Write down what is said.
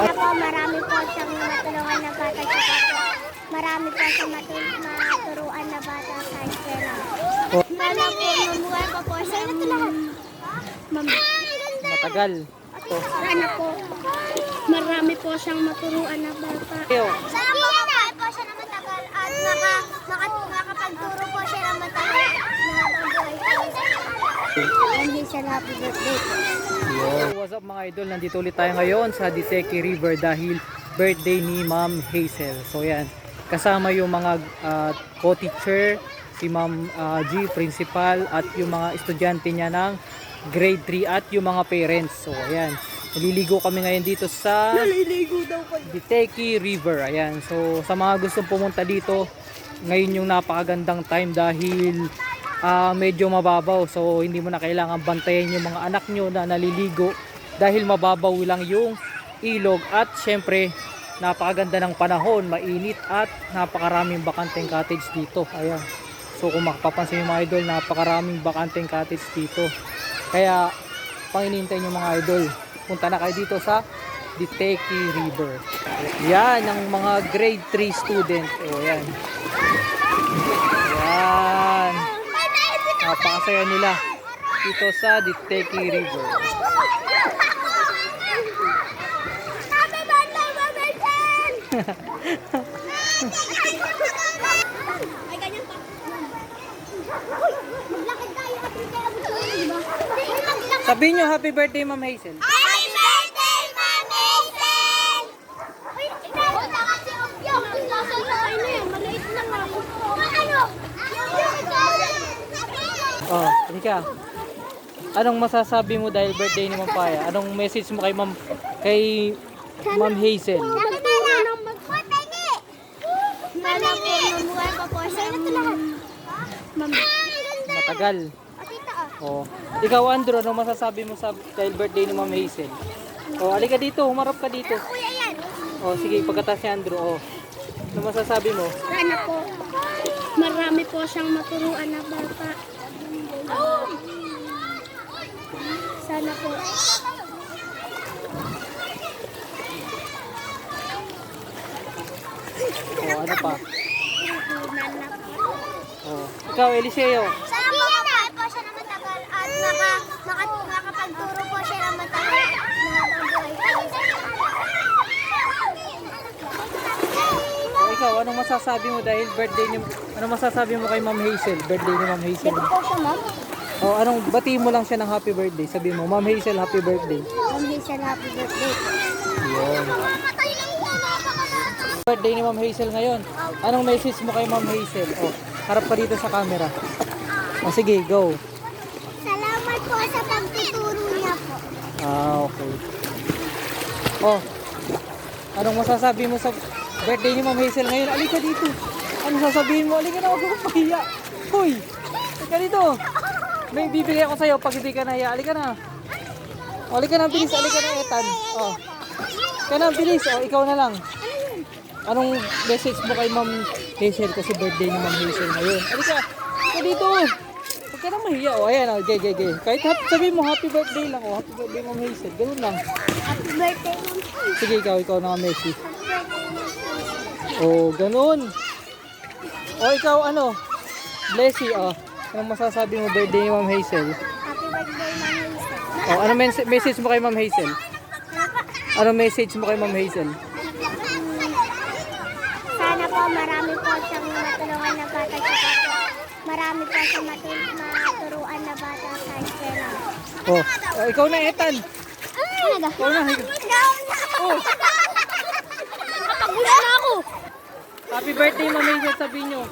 Sana po marami po siyang matulungan na bata sa po. Marami po siyang maturuan na bata sa eskwela. Sana po mamuhay pa po siya Matagal. Sana po marami po siyang maturuan na bata. Sana po mamuhay po siya na matagal at makapagturo po siya na matagal na mabuhay. Hindi siya happy birthday po. What's up mga idol, nandito ulit tayo ngayon sa Diteki River dahil birthday ni Ma'am Hazel. So yan, kasama yung mga co-teacher, si Ma'am G, principal, at yung mga estudyante niya ng grade 3 at yung mga parents. So ayan, naliligo kami ngayon dito sa Diteki River. Ayan, so sa mga gustong pumunta dito, ngayon yung napakagandang time dahil medyo mababaw, so hindi mo na kailangan bantayan yung mga anak nyo na naliligo dahil mababaw lang yung ilog. At syempre napakaganda ng panahon, mainit at napakaraming bakanteng cottage dito. Ayan, so kung makapapansin yung mga idol, napakaraming bakanteng cottage dito, kaya panginintay nyo mga idol, punta na kayo dito sa Diteki River. Yan ang mga grade 3 student. O yan, yan, napakasaya nila dito sa Diteki River. Sabihin nyo happy birthday Ma'am Hazel. Happy birthday, Ma'am Hazel! Uy, wala kasi yung nasa lakay na yan. Maliit lang ako. Ano? Oh, Rika. Anong masasabi mo dahil birthday ni Ma'am Paya? Anong message mo kay Ma'am Hazel? Sana po mamuhay pa po siya Matagal. Oh. Ikaw Andrew, anong masasabi mo sa dahil birthday ni Ma'am Hazel? Oh, alika dito, humarap ka dito. Oh, sige, pagkatas ni Andrew. Oh. Ano masasabi mo? Sana po marami po siyang maturuan na bata. Sana po. Oh, ano pa? Oh. Ikaw Eliseo. Sana po mamuhay po siya na matagal at makapagturo po siya na matagal na mabuhay. Oh, ikaw, anong masasabi mo dahil birthday ni anong masasabi mo kay Ma'am Hazel? Birthday ni Ma'am Hazel. Ito po siya, ma'am. Oh, anong batiin mo lang siya ng happy birthday? Sabi mo, Ma'am Hazel, happy birthday. Ma'am Hazel, happy birthday. Yun. Birthday ni Ma'am Hazel ngayon. Anong message mo kay Ma'am Hazel? Oh, harap ka dito sa camera. Oh, sige, go. Salamat po sa pagtuturo niya po. Okay. Oh, anong masasabi mo sa birthday ni Ma'am Hazel ngayon? Alika dito. Ano sasabihin mo? Alika na, huwag kang mahiya. Hoy, alika dito. May bibigay ako sa'yo pag hindi ka nahiya. Alika na. O, alika na, bilis. Alika na, Ethan. Oh. Alika na, bilis. O, ikaw na lang. Anong message mo kay Ma'am Hazel kasi birthday ni Ma'am Hazel ngayon? Alika, alika dito. Huwag ka na mahiya. O, ayan. O, gay. Kahit sabihin mo happy birthday lang. O, happy birthday Ma'am Hazel. Ganun lang. Happy birthday, ma'am. Sige, ikaw na nga message. O, ganun. O, ikaw ano? Blessy, o. Anong masasabi mo birthday ni Ma'am Hazel? Happy birthday, Ma'am Hazel. O, anong message mo kay Ma'am Hazel? Anong message mo kay Ma'am Hazel? Sana po marami po siyang matulungan na bata sa po. Marami po siyang maturuan na bata sa eskwela. O, ikaw na, Ethan. Ikaw na. Oh, Nakapagula na ako. happy birthday Ma'am Hazel, sabihin nyo.